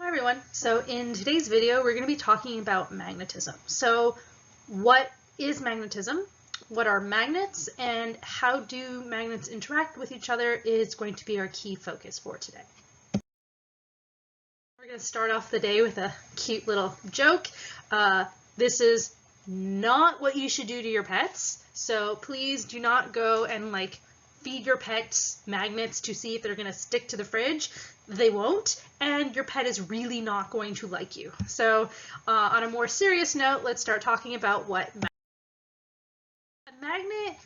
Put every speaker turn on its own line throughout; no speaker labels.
Hi everyone. So in today's video, we're going to be talking about magnetism. So what is magnetism? What are magnets? And how do magnets interact with each other is going to be our key focus for today. We're going to start off the day with a cute little joke. This is not what you should do to your pets. So please do not go and feed your pets magnets to see if they're going to stick to the fridge. They won't, and your pet is really not going to like you. So on a more serious note, let's start talking about what a magnet,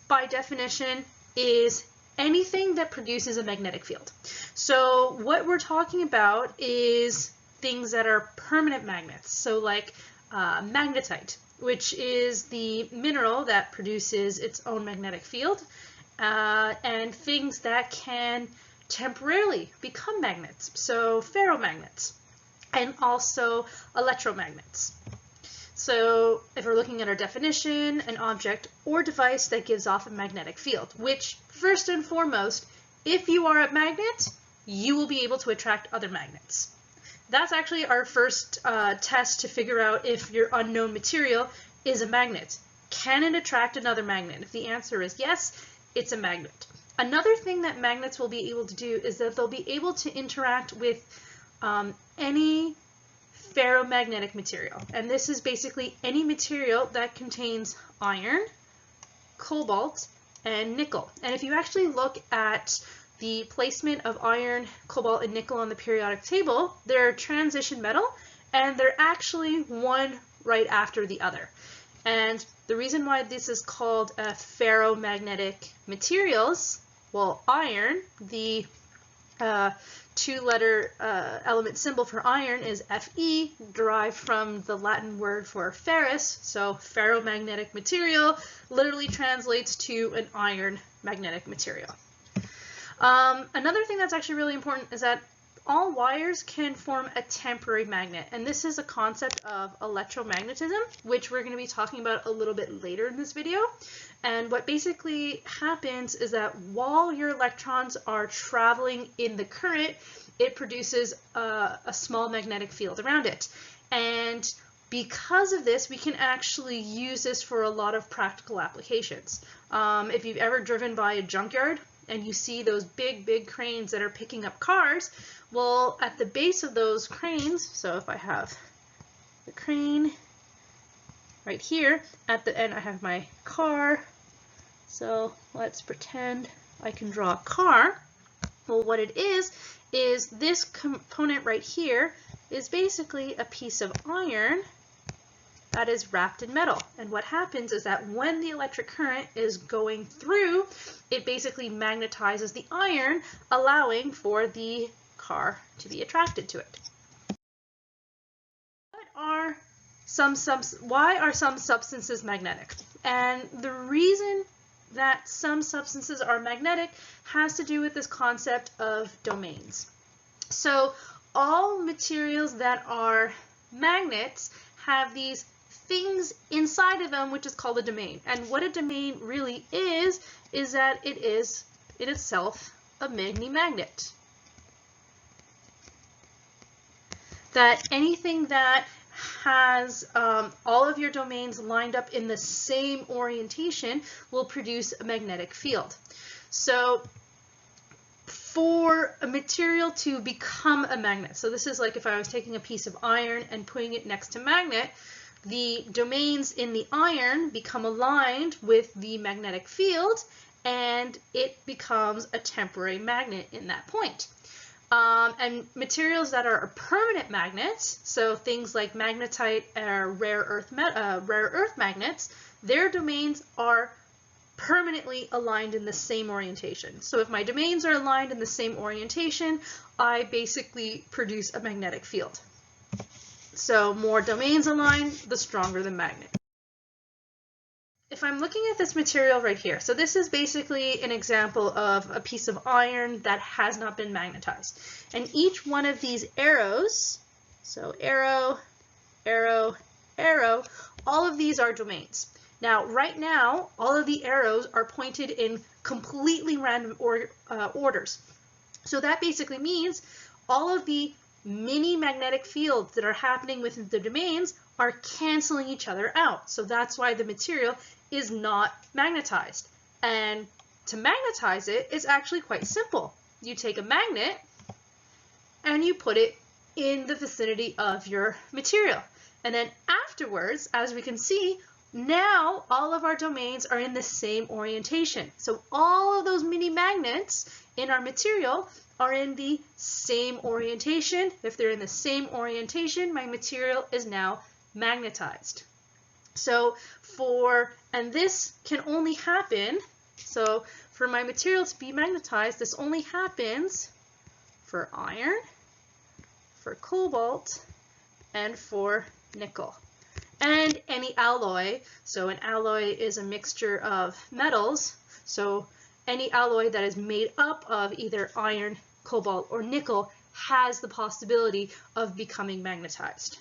by definition, is anything that produces a magnetic field. So what we're talking about is things that are permanent magnets. So like magnetite, which is the mineral that produces its own magnetic field, and things that can temporarily become magnets, so ferromagnets, and also electromagnets. So if we're looking at our definition, an object or device that gives off a magnetic field, which first and foremost, if you are a magnet, you will be able to attract other magnets. That's actually our first test to figure out if your unknown material is a magnet. Can it attract another magnet? If the answer is yes, it's a magnet. Another thing that magnets will be able to do is that they'll be able to interact with any ferromagnetic material. And this is basically any material that contains iron, cobalt, and nickel. And if you actually look at the placement of iron, cobalt, and nickel on the periodic table, they're transition metal, and they're actually one right after the other. And the reason why this is called a ferromagnetic materials, well, iron, the two-letter element symbol for iron is Fe, derived from the Latin word for ferrous. So ferromagnetic material literally translates to an iron magnetic material. Another thing that's actually really important is that all wires can form a temporary magnet, and this is a concept of electromagnetism, which we're going to be talking about a little bit later in this video. And what basically happens is that while your electrons are traveling in the current, it produces a small magnetic field around it. And because of this, we can actually use this for a lot of practical applications. If you've ever driven by a junkyard and you see those big cranes that are picking up cars, well, at the base of those cranes, so if I have the crane right here, at the end I have my car, so let's pretend I can draw a car. Well, what it is this component right here is basically a piece of iron that is wrapped in metal. And what happens is that when the electric current is going through, it basically magnetizes the iron, allowing for the car to be attracted to it. Why are some substances magnetic? And the reason that some substances are magnetic has to do with this concept of domains. So all materials that are magnets have these things inside of them, which is called a domain. And what a domain really is that it is in itself a magnet. That anything that has all of your domains lined up in the same orientation will produce a magnetic field. So for a material to become a magnet, so this is like if I was taking a piece of iron and putting it next to magnet, the domains in the iron become aligned with the magnetic field, and it becomes a temporary magnet in that point. And materials that are permanent magnets, so things like magnetite or rare earth magnets, their domains are permanently aligned in the same orientation. So if my domains are aligned in the same orientation, I basically produce a magnetic field. So more domains aligned, the stronger the magnet. If I'm looking at this material right here, so this is basically an example of a piece of iron that has not been magnetized. And each one of these arrows, so arrow, arrow, arrow, all of these are domains. Now, right now, all of the arrows are pointed in completely random orders. So that basically means all of the mini magnetic fields that are happening within the domains are canceling each other out. So that's why the material is not magnetized. And to magnetize it is actually quite simple. You take a magnet and you put it in the vicinity of your material. And then afterwards, as we can see, now all of our domains are in the same orientation. So all of those mini magnets in our material are in the same orientation. If they're in the same orientation, my material is now magnetized. So and this can only happen, so for my material to be magnetized, this only happens for iron, for cobalt, and for nickel. And any alloy, so an alloy is a mixture of metals, so any alloy that is made up of either iron, cobalt, or nickel has the possibility of becoming magnetized.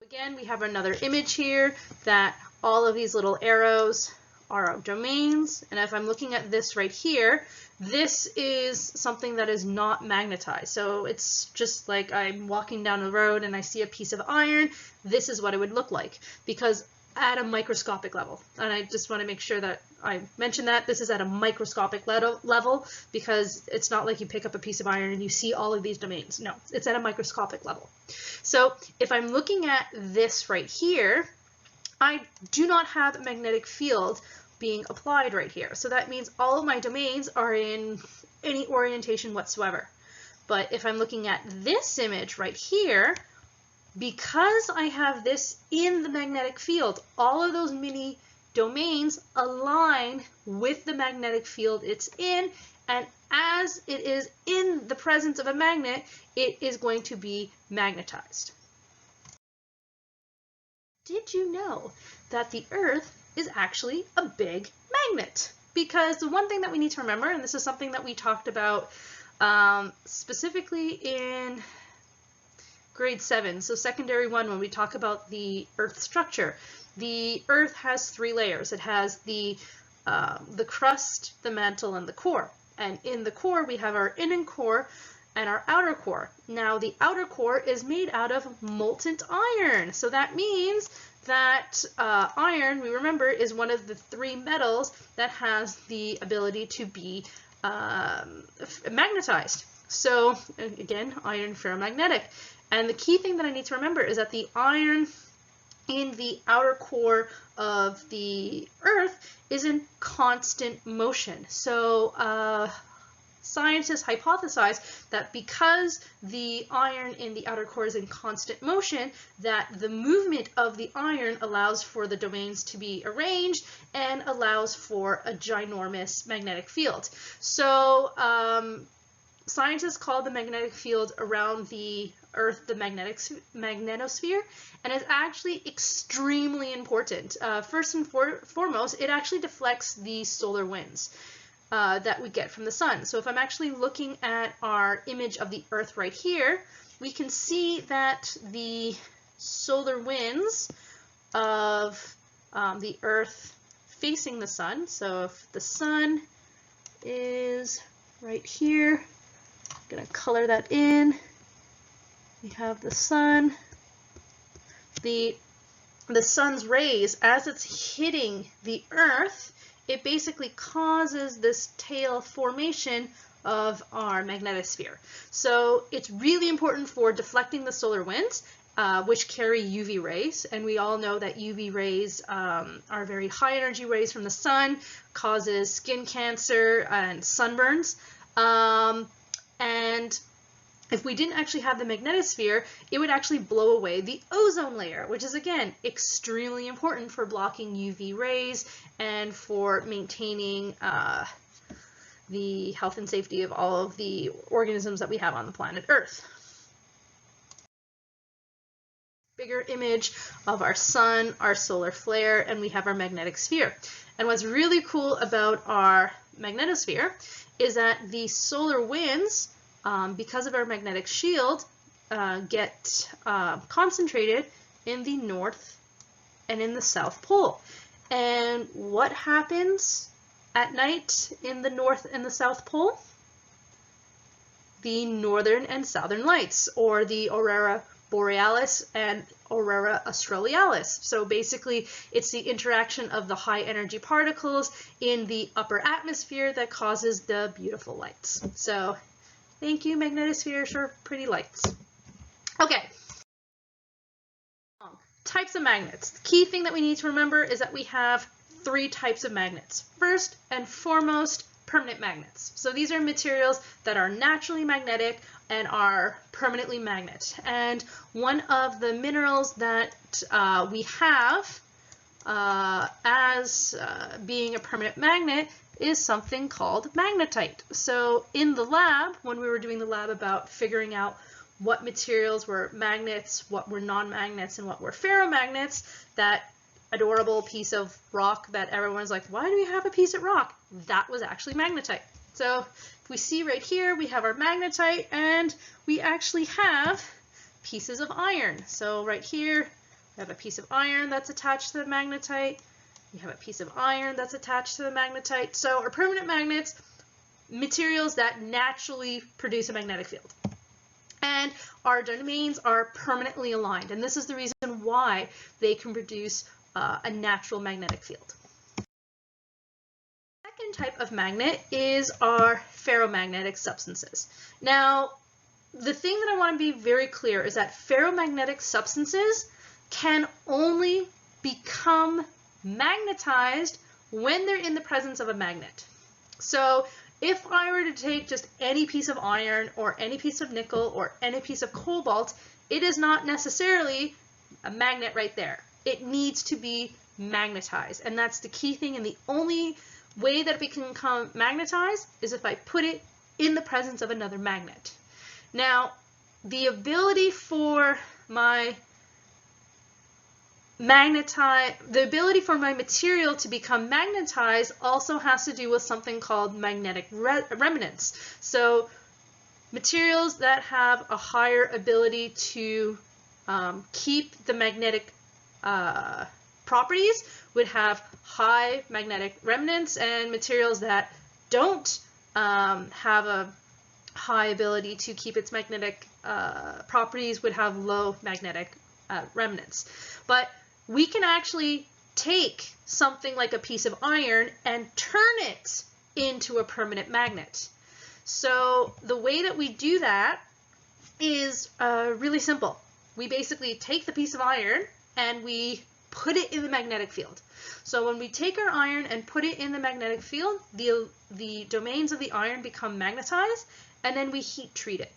Again, we have another image here that all of these little arrows are our domains, and if I'm looking at this right here, this is something that is not magnetized. So it's just like I'm walking down the road and I see a piece of iron. This is what it would look like, because at a microscopic level, and I just want to make sure that I mention that this is at a microscopic level, because it's not like you pick up a piece of iron and you see all of these domains. No, it's at a microscopic level. So if I'm looking at this right here, I do not have a magnetic field being applied right here. So that means all of my domains are in any orientation whatsoever. But if I'm looking at this image right here, because I have this in the magnetic field, all of those mini domains align with the magnetic field it's in, and as it is in the presence of a magnet, it is going to be magnetized. Did you know that the Earth is actually a big magnet? Because the one thing that we need to remember, and this is something that we talked about specifically in grade 7, so secondary 1, when we talk about the Earth structure. The Earth has 3 layers. It has the crust, the mantle, and the core. And in the core, we have our inner core and our outer core. Now, the outer core is made out of molten iron. So that means that iron, we remember, is one of the 3 metals that has the ability to be magnetized. So again, iron ferromagnetic. And the key thing that I need to remember is that the iron in the outer core of the Earth is in constant motion. So scientists hypothesize that because the iron in the outer core is in constant motion, that the movement of the iron allows for the domains to be arranged and allows for a ginormous magnetic field. So scientists call the magnetic field around the Earth the magnetosphere, and it's actually extremely important. First and foremost, it actually deflects the solar winds that we get from the sun. So if I'm actually looking at our image of the Earth right here, we can see that the solar winds of the Earth facing the sun, so if the sun is right here, I'm going to color that in. We have the sun. The sun's rays, as it's hitting the Earth, it basically causes this tail formation of our magnetosphere. So it's really important for deflecting the solar winds, which carry UV rays. And we all know that UV rays are very high energy rays from the sun, causes skin cancer and sunburns. And if we didn't actually have the magnetosphere, it would actually blow away the ozone layer, which is, again, extremely important for blocking UV rays and for maintaining the health and safety of all of the organisms that we have on the planet Earth. Bigger image of our sun, our solar flare, and we have our magnetic sphere. And what's really cool about our magnetosphere is that the solar winds, because of our magnetic shield, get concentrated in the North and in the South Pole. And what happens at night in the North and the South Pole? the northern and southern lights, or the aurora borealis and aurora australis. So basically, it's the interaction of the high energy particles in the upper atmosphere that causes the beautiful lights. So thank you, magnetospheres, for pretty lights. Okay. Types of magnets. The key thing that we need to remember is that we have 3 types of magnets. First and foremost, permanent magnets. So these are materials that are naturally magnetic and are permanently magnet. And one of the minerals that we have as being a permanent magnet is something called magnetite. So in the lab, when we were doing the lab about figuring out what materials were magnets, what were non-magnets, and what were ferromagnets, that adorable piece of rock that everyone's like, why do we have a piece of rock? That was actually magnetite. So if we see right here, we have our magnetite, and we actually have pieces of iron. So right here, we have a piece of iron that's attached to the magnetite. We have a piece of iron that's attached to the magnetite. So our permanent magnets, materials that naturally produce a magnetic field. And our domains are permanently aligned, and this is the reason why they can produce a natural magnetic field. The second type of magnet is our ferromagnetic substances. Now, the thing that I want to be very clear is that ferromagnetic substances can only become magnetized when they're in the presence of a magnet. So if I were to take just any piece of iron or any piece of nickel or any piece of cobalt, it is not necessarily a magnet right there. It needs to be magnetized, and that's the key thing, and the only way that it can become magnetized is if I put it in the presence of another magnet. Now, the ability for my material to become magnetized also has to do with something called magnetic remnants. So materials that have a higher ability to keep the magnetic properties would have high magnetic remnants, and materials that don't have a high ability to keep its magnetic properties would have low magnetic remnants. But we can actually take something like a piece of iron and turn it into a permanent magnet. So the way that we do that is really simple. We basically take the piece of iron and we put it in the magnetic field. So when we take our iron and put it in the magnetic field, the domains of the iron become magnetized, and then we heat treat it.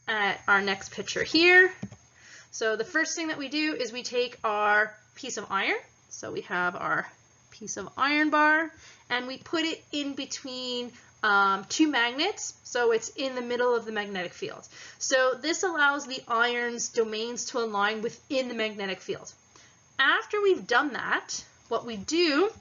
At our next picture here. So the first thing that we do is we take our piece of iron. So we have our piece of iron bar, and we put it in between 2 magnets, so it's in the middle of the magnetic field. So this allows the iron's domains to align within the magnetic field. After we've done that, what we do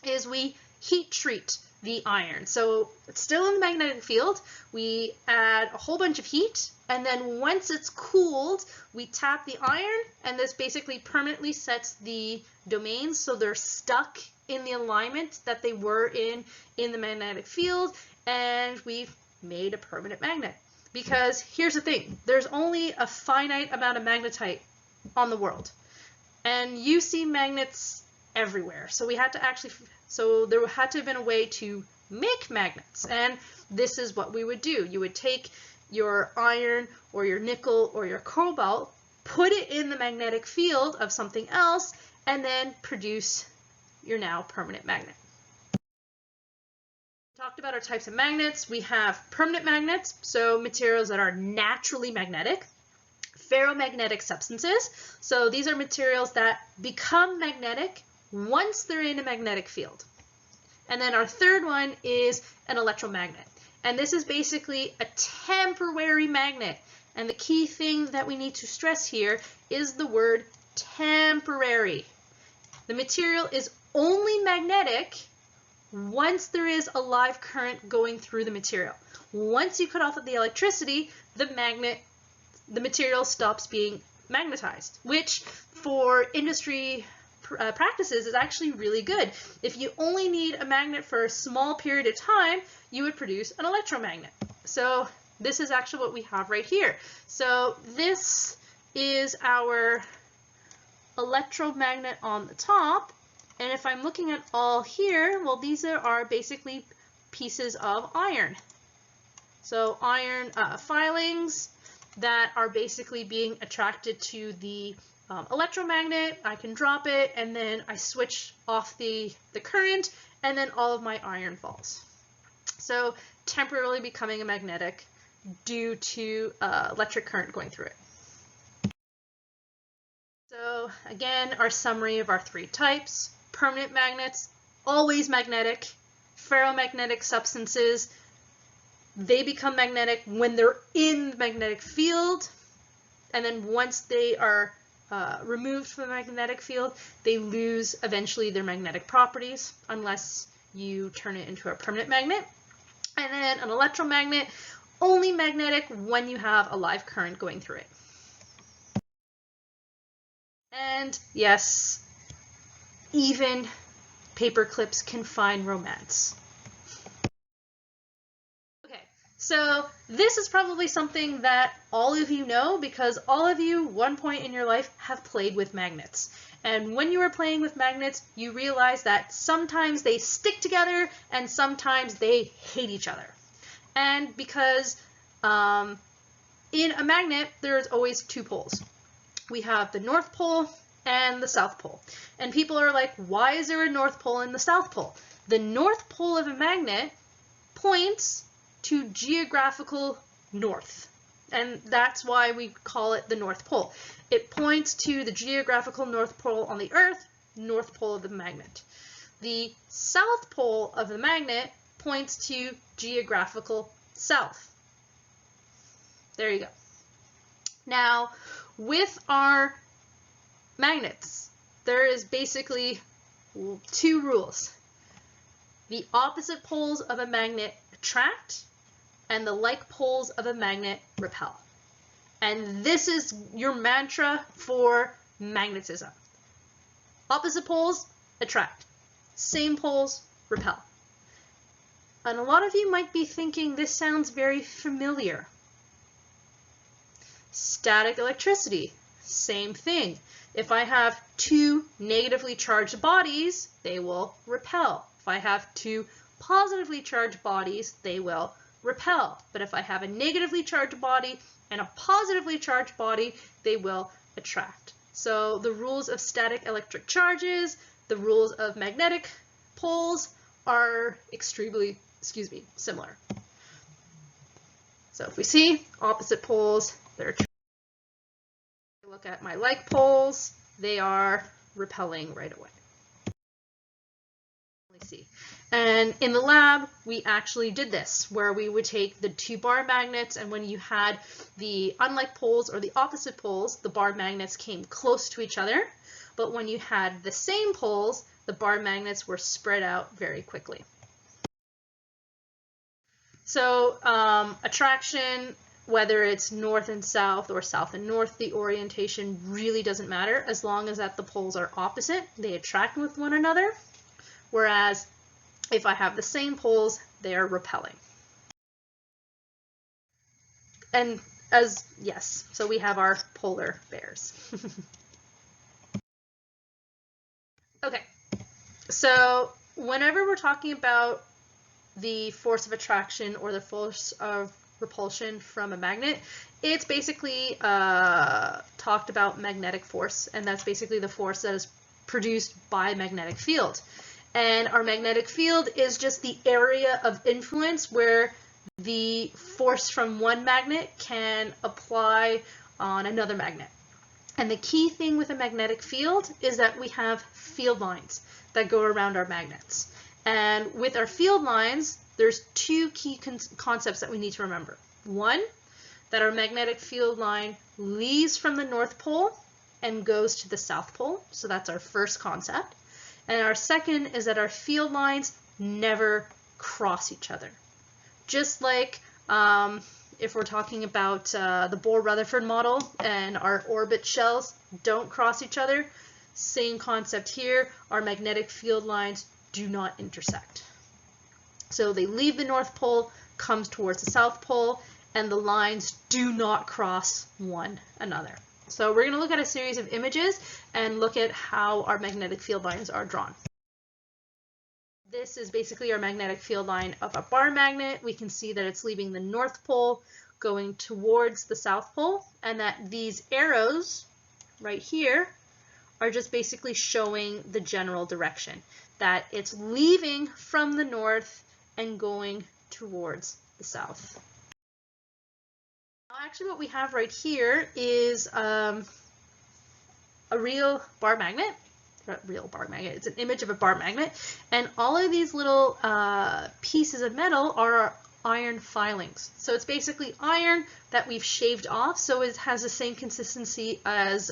is we heat treat the iron. So it's still in the magnetic field. We add a whole bunch of heat, and then once it's cooled, we tap the iron, and this basically permanently sets the domains so they're stuck in the alignment that they were in the magnetic field, and we've made a permanent magnet. Because here's the thing, there's only a finite amount of magnetite on the world, and you see magnets everywhere. So we had to actually, so there had to have been a way to make magnets, and this is what we would do. You would take your iron or your nickel or your cobalt, put it in the magnetic field of something else, and then produce your now permanent magnet. We talked about our types of magnets. We have permanent magnets, so materials that are naturally magnetic. Ferromagnetic substances, so these are materials that become magnetic once they're in a magnetic field. And then our third one is an electromagnet. And this is basically a temporary magnet. And the key thing that we need to stress here is the word temporary. The material is only magnetic once there is a live current going through the material. Once you cut off the electricity, the material stops being magnetized, which for industry practices is actually really good. If you only need a magnet for a small period of time, you would produce an electromagnet. So this is actually what we have right here. So this is our electromagnet on the top. And if I'm looking at all here, well, these are basically pieces of iron. So iron filings that are basically being attracted to the electromagnet. I can drop it and then I switch off the current and then all of my iron falls. So temporarily becoming a magnetic due to electric current going through it. So again, our summary of our three types. Permanent magnets, always magnetic. Ferromagnetic substances, they become magnetic when they're in the magnetic field, and then once they are removed from the magnetic field, they lose eventually their magnetic properties unless you turn it into a permanent magnet. And then an electromagnet, only magnetic when you have a live current going through it. And yes, even paper clips can find romance. Okay, so this is probably something that all of you know because all of you, one point in your life, have played with magnets. And when you were playing with magnets, you realize that sometimes they stick together and sometimes they hate each other. And because in a magnet, there's always two poles. We have the North Pole and the South Pole. And people are like, why is there a North Pole and the South Pole? The North Pole of a magnet points to geographical north. And that's why we call it the North Pole. It points to the geographical North Pole on the Earth, North Pole of the magnet. The South Pole of the magnet points to geographical south. There you go. Now, with our magnets, there is basically two rules. The opposite poles of a magnet attract, and the like poles of a magnet repel. And this is your mantra for magnetism. Opposite poles attract, same poles repel. And a lot of you might be thinking this sounds very familiar. Static electricity, same thing. If I have two negatively charged bodies, they will repel. If I have two positively charged bodies, they will repel. But if I have a negatively charged body and a positively charged body, they will attract. So the rules of static electric charges, the rules of magnetic poles are extremely, similar. So if we see opposite poles, they're attracting. Look at my like poles, they are repelling right away. See. And in the lab, we actually did this, where we would take the two bar magnets, and when you had the unlike poles or the opposite poles, the bar magnets came close to each other. But when you had the same poles, the bar magnets were spread out very quickly. So attraction, whether it's north and south or south and north, the orientation really doesn't matter as long as that the poles are opposite, they attract with one another. Whereas if I have the same poles, they are repelling. And yes, so we have our polar bears. Okay, so whenever we're talking about the force of attraction or the force of repulsion from a magnet, it's basically talked about magnetic force, and that's basically the force that is produced by a magnetic field. And our magnetic field is just the area of influence where the force from one magnet can apply on another magnet. And the key thing with a magnetic field is that we have field lines that go around our magnets. And with our field lines, there's two key concepts that we need to remember. One, that our magnetic field line leaves from the North Pole and goes to the South Pole. So that's our first concept. And our second is that our field lines never cross each other. Just like if we're talking about the Bohr-Rutherford model and our orbit shells don't cross each other, Same concept here. Our magnetic field lines do not intersect. So they leave the North Pole, comes towards the South Pole, and the lines do not cross one another. So we're going to look at a series of images and look at how our magnetic field lines are drawn. This is basically our magnetic field line of a bar magnet. We can see that it's leaving the North Pole, going towards the South Pole, and that these arrows right here are just basically showing the general direction, that it's leaving from the north and going towards the south. Actually, what we have right here is a real bar magnet. Not real bar magnet, it's an image of a bar magnet, and all of these little pieces of metal are iron filings. So it's basically iron that we've shaved off, so it has the same consistency as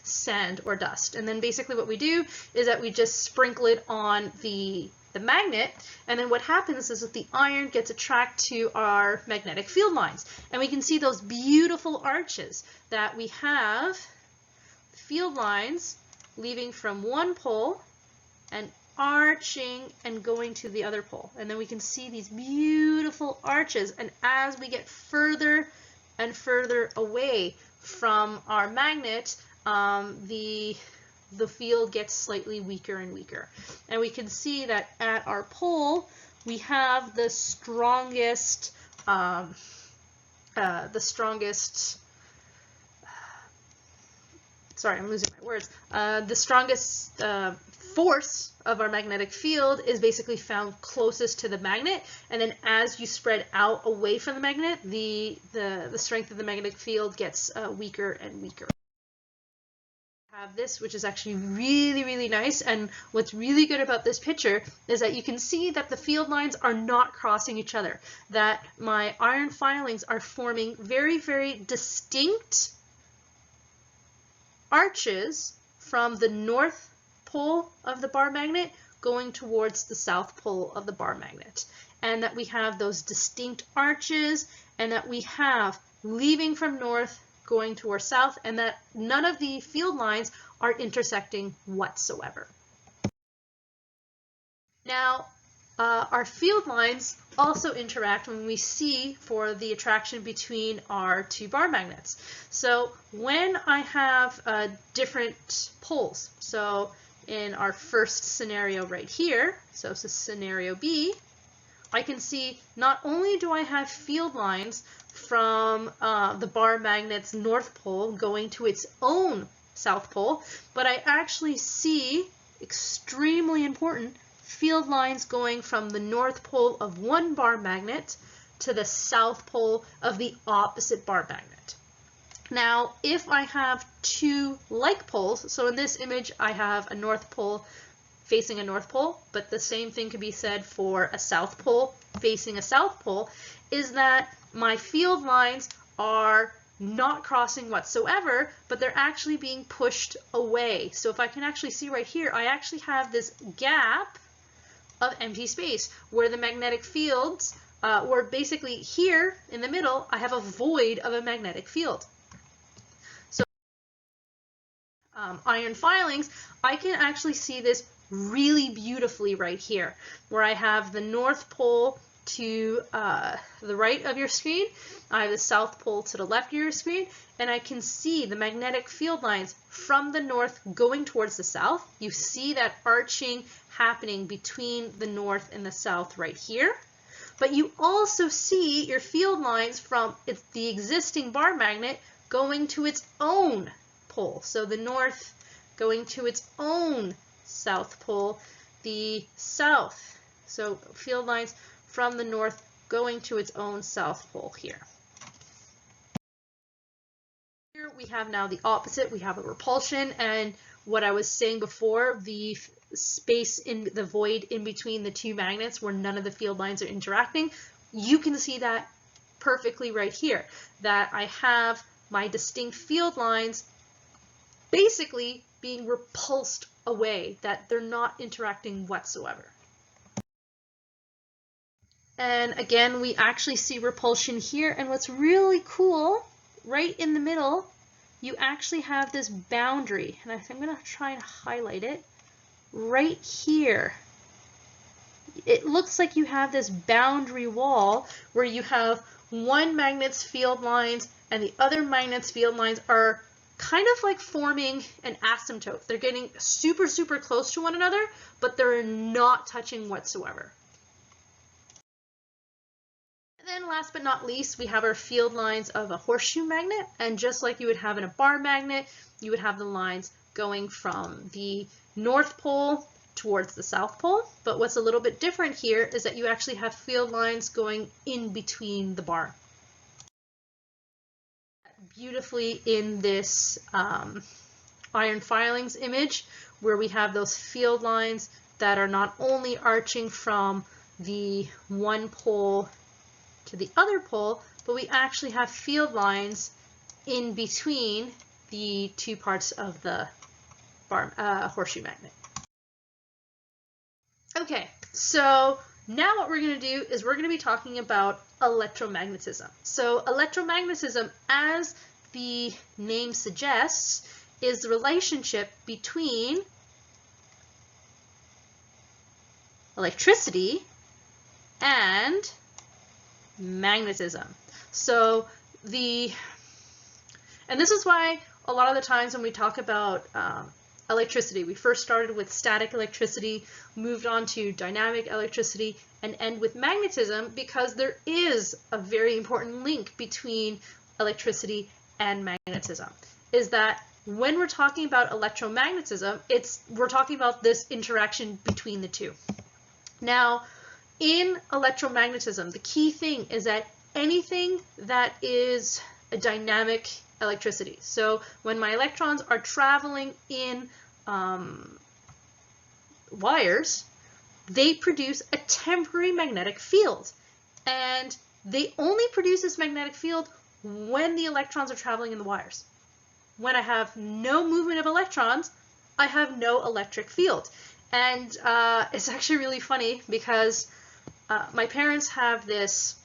sand or dust. And then basically what we do is that we just sprinkle it on the magnet, and then what happens is that the iron gets attracted to our magnetic field lines, and we can see those beautiful arches that we have, field lines leaving from one pole and arching and going to the other pole. And then we can see these beautiful arches, and as we get further and further away from our magnet, the field gets slightly weaker and weaker. And we can see that at our pole we have the strongest sorry, I'm losing my words. The strongest force of our magnetic field is basically found closest to the magnet, and then as you spread out away from the magnet, the strength of the magnetic field gets weaker and weaker. Have this, which is actually really, really nice, and what's really good about this picture is that you can see that the field lines are not crossing each other, that my iron filings are forming very, very distinct arches from the north pole of the bar magnet going towards the south pole of the bar magnet, and that we have those distinct arches, and that we have leaving from north going towards south, and that none of the field lines are intersecting whatsoever. Now, our field lines also interact when we see for the attraction between our two bar magnets. So when I have different poles, so in our first scenario right here, so this is scenario B, I can see not only do I have field lines from the bar magnet's north pole going to its own south pole, but I actually see, extremely important, field lines going from the north pole of one bar magnet to the south pole of the opposite bar magnet. Now, if I have two like poles, so in this image I have a north pole facing a north pole, but the same thing could be said for a south pole facing a south pole, is that my field lines are not crossing whatsoever, but they're actually being pushed away. So if I can actually see right here, I actually have this gap of empty space where the magnetic fields, or basically here in the middle, I have a void of a magnetic field. So iron filings, I can actually see this really beautifully right here, where I have the north pole to the right of your screen, I have the south pole to the left of your screen, and I can see the magnetic field lines from the north going towards the south. You see that arching happening between the north and the south right here, but you also see your field lines from the existing bar magnet going to its own pole. So the north going to its own south pole, the south, so field lines from the north going to its own south pole here. Here we have now the opposite, we have a repulsion, and what I was saying before, the space in the void in between the two magnets where none of the field lines are interacting, you can see that perfectly right here, that I have my distinct field lines basically being repulsed away, that they're not interacting whatsoever. And again, we actually see repulsion here, and what's really cool, right in the middle, you actually have this boundary, and I'm going to try and highlight it right here. It looks like you have this boundary wall where you have one magnet's field lines and the other magnet's field lines are kind of like forming an asymptote. They're getting super, super close to one another, but they're not touching whatsoever. And then last but not least, we have our field lines of a horseshoe magnet. And just like you would have in a bar magnet, you would have the lines going from the North Pole towards the South Pole. But what's a little bit different here is that you actually have field lines going in between the bar. Beautifully in this iron filings image, where we have those field lines that are not only arching from the one pole to the other pole, but we actually have field lines in between the two parts of the horseshoe magnet. Okay, so now what we're going to do is we're going to be talking about electromagnetism. So electromagnetism, as the name suggests, is the relationship between electricity and magnetism. So and this is why a lot of the times when we talk about electricity, we first started with static electricity, moved on to dynamic electricity, and end with magnetism, because there is a very important link between electricity and magnetism. Is that when we're talking about electromagnetism, we're talking about this interaction between the two. Now, in electromagnetism, the key thing is that anything that is a dynamic electricity, so when my electrons are traveling in wires, they produce a temporary magnetic field. And they only produce this magnetic field when the electrons are traveling in the wires. When I have no movement of electrons, I have no electric field. And it's actually really funny because my parents have this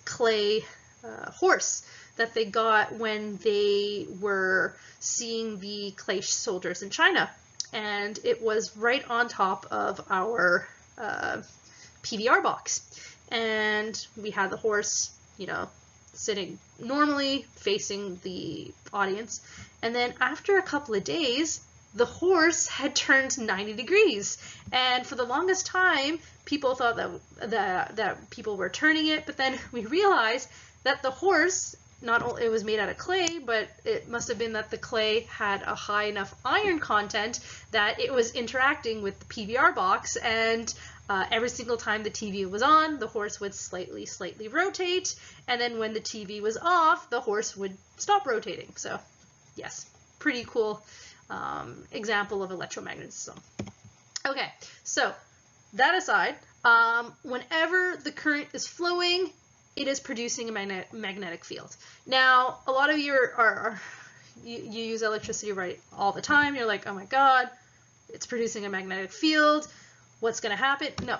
clay horse that they got when they were seeing the clay soldiers in China. And it was right on top of our PVR box. And we had the horse, you know, sitting normally facing the audience. And then after a couple of days, the horse had turned 90 degrees. And for the longest time, people thought that people were turning it, but then we realized that the horse, not only it was made out of clay, but it must have been that the clay had a high enough iron content that it was interacting with the PVR box, and every single time the TV was on, the horse would slightly rotate, and then when the TV was off, the horse would stop rotating. So yes, pretty cool example of electromagnetism. Okay, so that aside, whenever the current is flowing, it is producing a magnetic field. Now, a lot of you you use electricity right all the time. You're like, oh my God, it's producing a magnetic field. What's going to happen? No,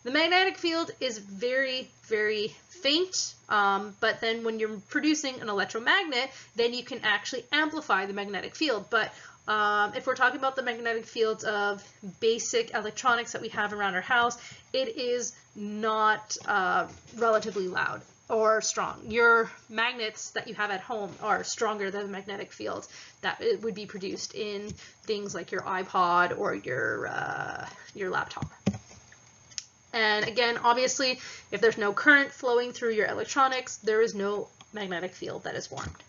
the magnetic field is very, very faint. But then when you're producing an electromagnet, then you can actually amplify the magnetic field. But if we're talking about the magnetic fields of basic electronics that we have around our house, it is not relatively loud or strong. Your magnets that you have at home are stronger than the magnetic fields that it would be produced in things like your iPod or your laptop. And again, obviously, if there's no current flowing through your electronics, there is no magnetic field that is formed.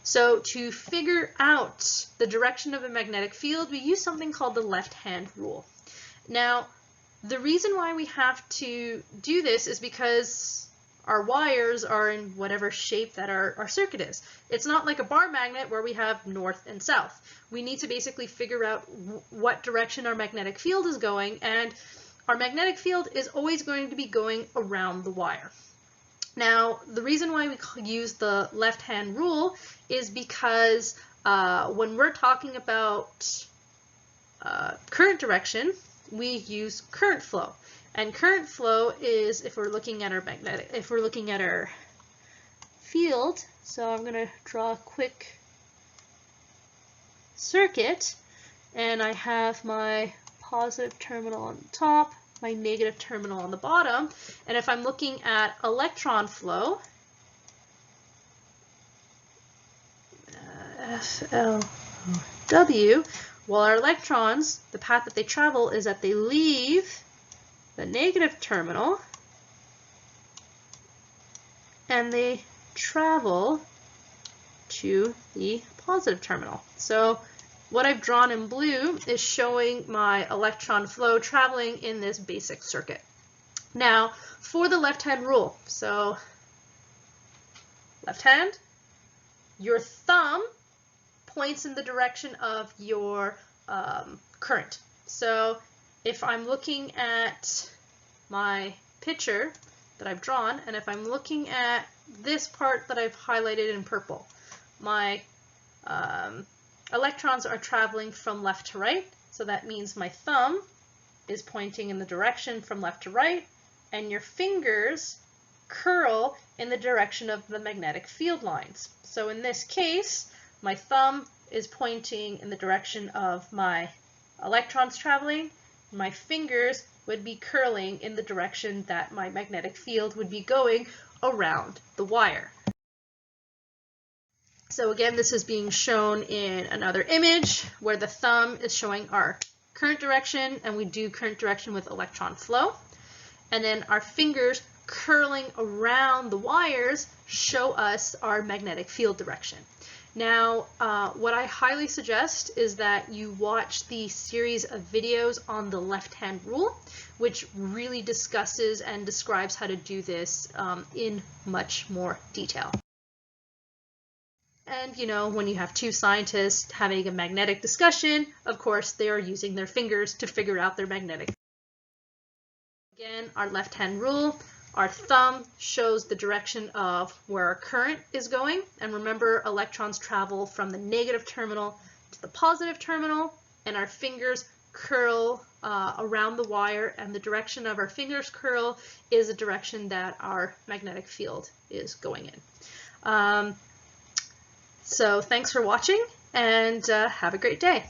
So to figure out the direction of a magnetic field, we use something called the left-hand rule. Now, the reason why we have to do this is because our wires are in whatever shape that our circuit is. It's not like a bar magnet where we have north and south. We need to basically figure out what direction our magnetic field is going, and our magnetic field is always going to be going around the wire. Now, the reason why we use the left-hand rule is because when we're talking about current direction, we use current flow. And current flow is, if we're looking at our field, So I'm going to draw a quick circuit, and I have my positive terminal on the top, my negative terminal on the bottom, and if I'm looking at electron flow, FLW, well, our electrons, the path that they travel is that they leave the negative terminal and they travel to the positive terminal. So what I've drawn in blue is showing my electron flow traveling in this basic circuit. Now, for the left-hand rule, so left hand, your thumb points in the direction of your current. So if I'm looking at my picture that I've drawn, and if I'm looking at this part that I've highlighted in purple, my electrons are traveling from left to right, so that means my thumb is pointing in the direction from left to right, and your fingers curl in the direction of the magnetic field lines. So in this case, my thumb is pointing in the direction of my electrons traveling. My fingers would be curling in the direction that my magnetic field would be going around the wire. So again, this is being shown in another image where the thumb is showing our current direction, and we do current direction with electron flow. And then our fingers curling around the wires show us our magnetic field direction. Now, what I highly suggest is that you watch the series of videos on the left-hand rule, which really discusses and describes how to do this in much more detail. And, you know, when you have two scientists having a magnetic discussion, of course, they are using their fingers to figure out their magnetic. Again, our left-hand rule, our thumb shows the direction of where our current is going. And remember, electrons travel from the negative terminal to the positive terminal, and our fingers curl around the wire, and the direction of our fingers curl is the direction that our magnetic field is going in. So thanks for watching, and have a great day.